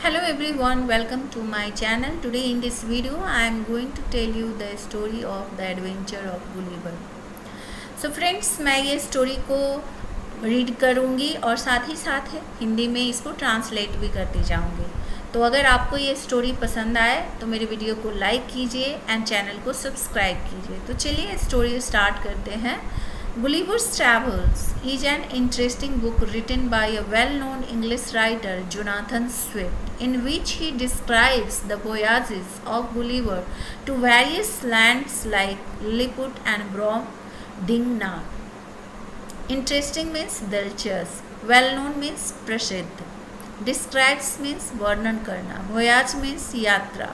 Hello everyone, welcome to my channel. Today in this video I am going to tell you the story of the adventure of Gulliver. So friends, मैं ये story को read करूँगी और साथ ही साथ हिंदी में इसको ट्रांसलेट भी करती जाऊँगी। तो अगर आपको ये स्टोरी पसंद आए तो मेरे वीडियो को लाइक कीजिए एंड चैनल को सब्सक्राइब कीजिए। तो चलिए स्टोरी स्टार्ट करते हैं। Gulliver's Travels is an interesting book written by a well-known English writer, Jonathan Swift, in which he describes the voyages of Gulliver to various lands like Lilliput and Brobdingnag. Interesting means दिलचस्प, well-known means प्रसिद्ध, describes means वर्णन करना, voyage means यात्रा,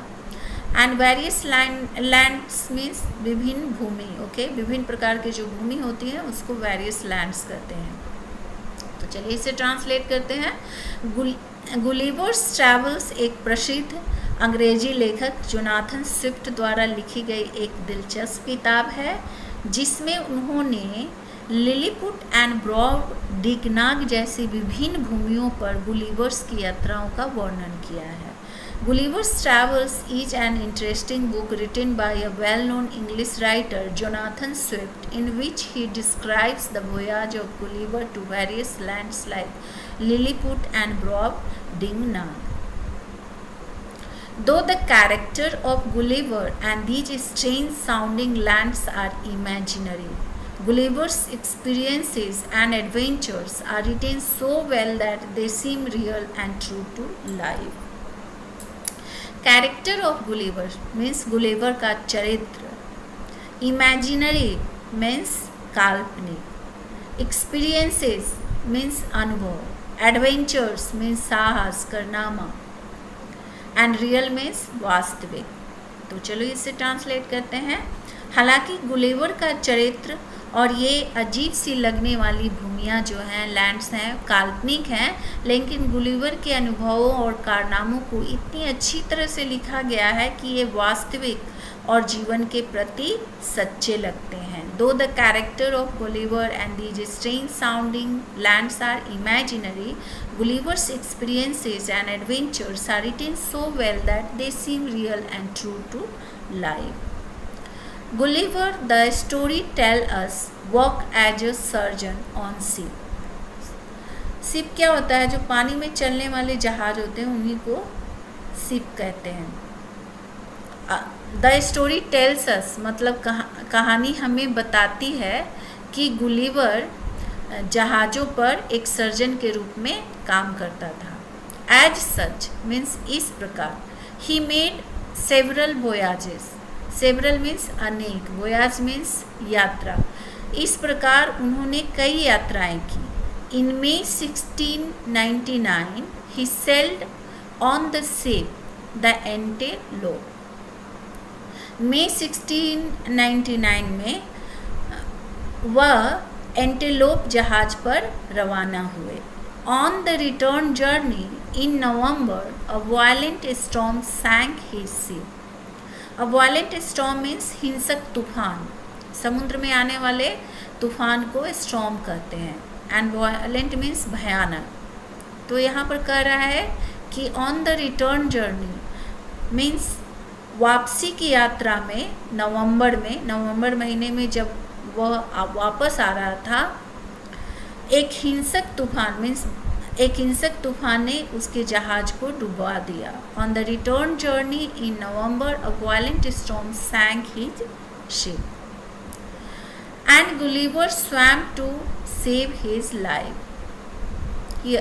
and various lands means विभिन्न भूमि। Okay, विभिन्न प्रकार की जो भूमि होती है उसको वेरियस लैंड्स कहते हैं। तो चलिए इसे ट्रांसलेट करते हैं। गुलिवर्स ट्रैवल्स एक प्रसिद्ध अंग्रेजी लेखक जोनाथन स्विफ्ट द्वारा लिखी गई एक दिलचस्प किताब है जिसमें उन्होंने लिलीपुट एंड ब्रॉबडिंगनाग जैसी विभिन्न भूमियों पर गुलिवर्स की यात्राओं का वर्णन किया है। Gulliver's Travels is an interesting book written by a well-known English writer, Jonathan Swift, in which he describes the voyage of Gulliver to various lands like Lilliput and Brobdingnag. Though the character of Gulliver and these strange-sounding lands are imaginary, Gulliver's experiences and adventures are written so well that they seem real and true to life. Character of Gulliver means Gulliver का चरित्र, imaginary means काल्पनिक, experiences means अनुभव, adventures means साहस कारनामा, and real means वास्तविक। तो चलो इसे ट्रांसलेट करते हैं। हालांकि गुलिवर का चरित्र और ये अजीब सी लगने वाली भूमियाँ जो हैं, लैंड्स हैं, काल्पनिक हैं, लेकिन गुलिवर के अनुभवों और कारनामों को इतनी अच्छी तरह से लिखा गया है कि ये वास्तविक और जीवन के प्रति सच्चे लगते हैं। Though the character of Gulliver and these strange sounding lands are imaginary, Gulliver's experiences and adventures are written so well that they seem real and true to life. Gulliver, the story tell us, work as a surgeon on ship. Ship क्या होता है? जो पानी में चलने वाले जहाज होते हैं उन्हीं को शिप कहते हैं। द स्टोरी टेल्स अस मतलब कहानी हमें बताती है कि गुलिवर जहाज़ों पर एक सर्जन के रूप में काम करता था। एज सच मीन्स इस प्रकार, he made several voyages, several means अनेक, वोयाज मीन्स यात्रा। इस प्रकार उन्होंने कई यात्राएं की। In May 1699 he sailed on the ship the Antelope. मई 1699 में वह एंटेलोप जहाज पर रवाना हुए। On the return journey in November a violent storm sank his ship. A violent storm means हिंसक तूफान, समुद्र में आने वाले तूफान को स्टॉर्म कहते हैं, एंड वायलेंट मीन्स भयानक। तो यहाँ पर कह रहा है कि on the return journey means वापसी की यात्रा में नवंबर महीने में जब वह वापस आ रहा था, एक हिंसक तूफान ने उसके जहाज को डुबा दिया। On the return journey in November a violent storm sank his ship and Gulliver swam to save his life. ये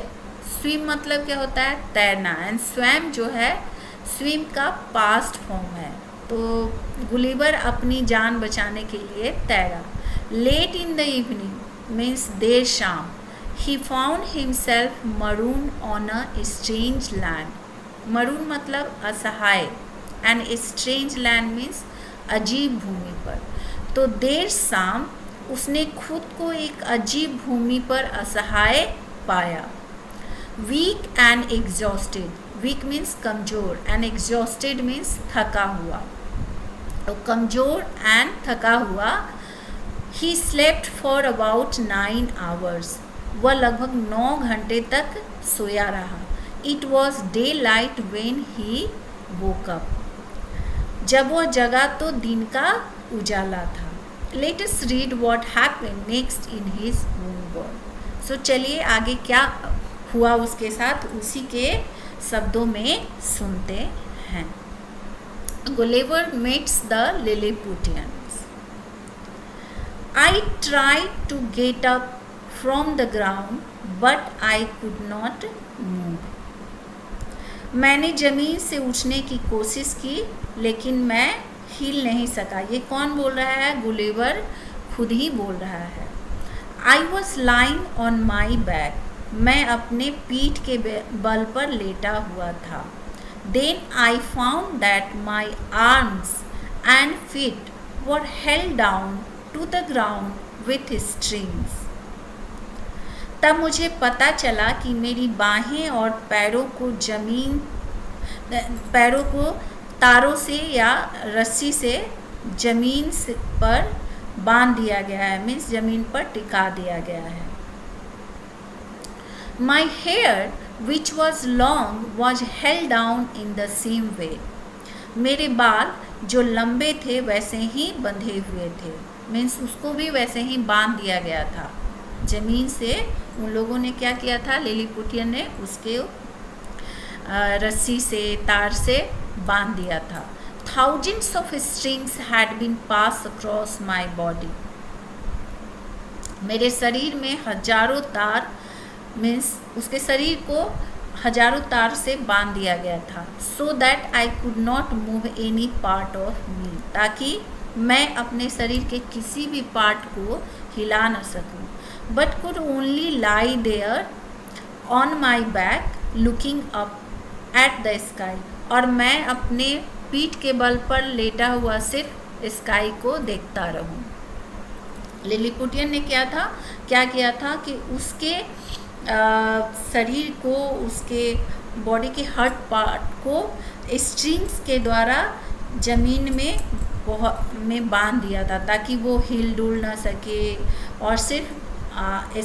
स्विम मतलब क्या होता है? तैरना, एंड स्वैम जो है स्विम का पास्ट फॉर्म है। तो गुलिवर अपनी जान बचाने के लिए तैरा। Late in the evening means देर शाम, he found himself marooned on a strange land. Maroon मतलब असहाय, and strange land means अजीब भूमि पर। तो देर शाम उसने खुद को एक अजीब भूमि पर असहाय पाया। Weak and exhausted, weak means कमज़ोर and exhausted means थका हुआ। तो कमज़ोर and थका हुआ, he slept for about 9 hours. वह लगभग 9 घंटे तक सोया रहा। It was daylight when he woke up. जब वो जगा तो दिन का उजाला था. Let us read what happened next in his own words. So चलिए आगे क्या हुआ उसके साथ उसी के शब्दों में सुनते हैं. Gulliver meets the Lilliputians. I tried to get up from the ground, but I could not move. मैंने ज़मीन से उठने की कोशिश की लेकिन मैं हिल नहीं सका. ये कौन बोल रहा है? गुलिवर खुद ही बोल रहा है. I was lying on my back. मैं अपने पीठ के बल पर लेटा हुआ था. Then I found that my arms and feet were held down to the ground with strings. तब मुझे पता चला कि मेरी बाहें और पैरों को तारों से या रस्सी से जमीन पर बांध दिया गया है. मीन्स जमीन पर टिका दिया गया है. My hair, which was long, was held down in the same way. मेरे बाल जो लंबे थे वैसे ही बंधे हुए थे. मीन्स उसको भी वैसे ही बांध दिया गया था. जमीन से उन लोगों ने क्या किया था? लिलीपुटियन ने उसके रस्सी से तार से बांध दिया था. Thousands of strings had been passed across my body. मेरे शरीर में हजारों तार मीन्स उसके शरीर को हजारों तार से बांध दिया गया था. So that I could not move any part of me. ताकि मैं अपने शरीर के किसी भी पार्ट को हिला न सकूं. But could only lie there on my back looking up at the sky. और मैं अपने पीठ के बल पर लेटा हुआ सिर्फ स्काई को देखता रहूं. लिलीपुटियन ने क्या किया था कि उसके शरीर को उसके बॉडी के हर पार्ट को स्ट्रिंग्स के द्वारा ज़मीन में बांध दिया था ताकि वो हिल डुल ना सके और सिर्फ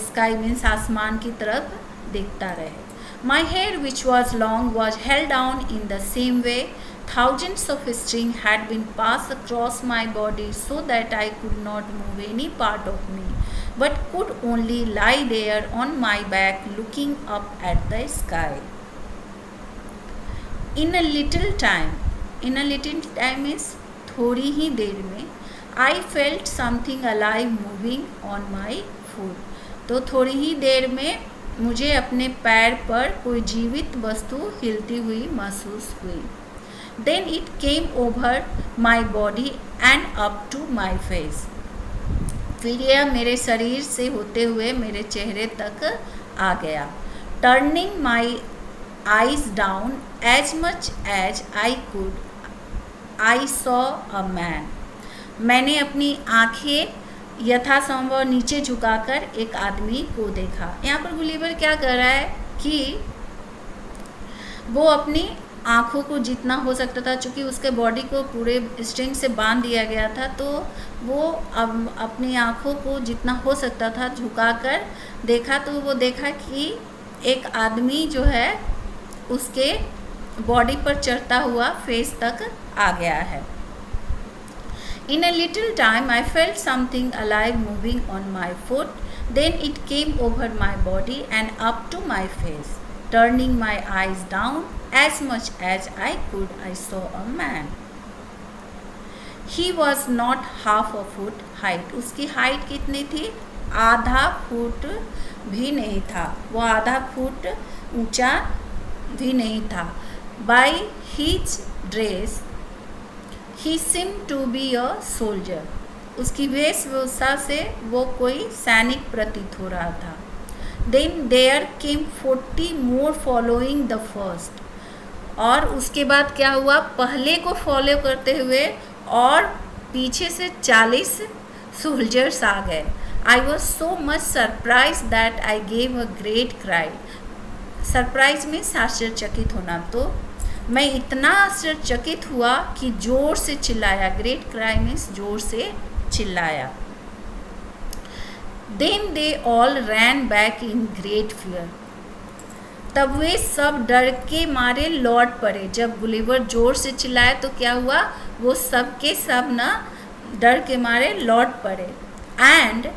स्काई मीन्स आसमान की तरफ देखता रहे. My hair, which was long, was held down in the same way. Thousands of strings had been passed across my body so that I could not move any part of me, but could only lie there on my back looking up at the sky. In a little time is थोड़ी ही देर में. I felt something alive moving on my foot. तो थोड़ी ही देर में मुझे अपने पैर पर कोई जीवित वस्तु हिलती हुई महसूस हुई. Then it came over my body and up to my face. फिर यह मेरे शरीर से होते हुए मेरे चेहरे तक आ गया. Turning my eyes down as much as I could, I saw a man. मैंने अपनी आँखें यथासंभव नीचे झुकाकर एक आदमी को देखा. यहाँ पर गुलिवर क्या कर रहा है कि वो अपनी आँखों को जितना हो सकता था, चूँकि उसके बॉडी को पूरे स्ट्रिंग से बांध दिया गया था, तो वो अब अपनी आँखों को जितना हो सकता था झुकाकर देखा. तो वो देखा कि एक आदमी जो है उसके बॉडी पर चढ़ता हुआ फेस तक आ गया है. In a little time, I felt something alive moving on my foot. Then it came over my body and up to my face. Turning my eyes down as much as I could, I saw a man. He was not half a foot height. उसकी height कितनी थी? आधा foot भी नहीं था. वो आधा foot ऊंचा भी नहीं था. By his dress, he seemed to be a soldier. उसकी वेशभूषा से वो कोई सैनिक प्रतीत हो रहा था. Then there came 40 more following the first. और उसके बाद क्या हुआ? पहले को फॉलो करते हुए और पीछे से 40 सोल्जर्स आ गए. I was so much surprised that I gave a great cry. Surprise में आश्चर्यचकित होना. तो मैं इतना आश्चर्यचकित हुआ कि जोर से चिल्लाया. ग्रेट क्राई मीन्स जोर से चिल्लाया. Then they all ran back in great fear. तब वे सब डर के मारे लौट पड़े। जब गुलिवर जोर से चिल्लाए तो क्या हुआ, वो सब के सब ना डर के मारे लौट पड़े। And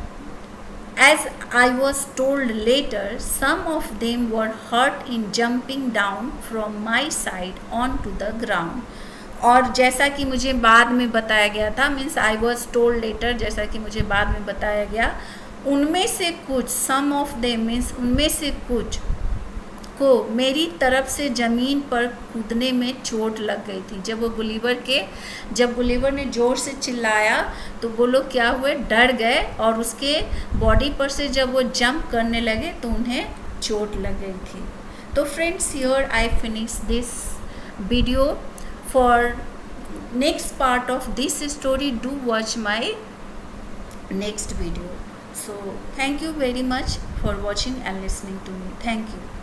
as I was told later, some of them were hurt in jumping down from my side onto the ground. और जैसा कि मुझे बाद में बताया गया था, means I was told later, जैसा कि मुझे बाद में बताया गया, उनमें से कुछ, सम ऑफ देम मीन्स उनमें से कुछ को मेरी तरफ से ज़मीन पर कूदने में चोट लग गई थी। जब गुलिवर ने ज़ोर से चिल्लाया तो वो लोग क्या हुए, डर गए, और उसके बॉडी पर से जब वो जंप करने लगे तो उन्हें चोट लग गई थी। तो friends, here I finish this video. For next part of this story, do watch my next video. So thank you very much for watching and listening to me. Thank you.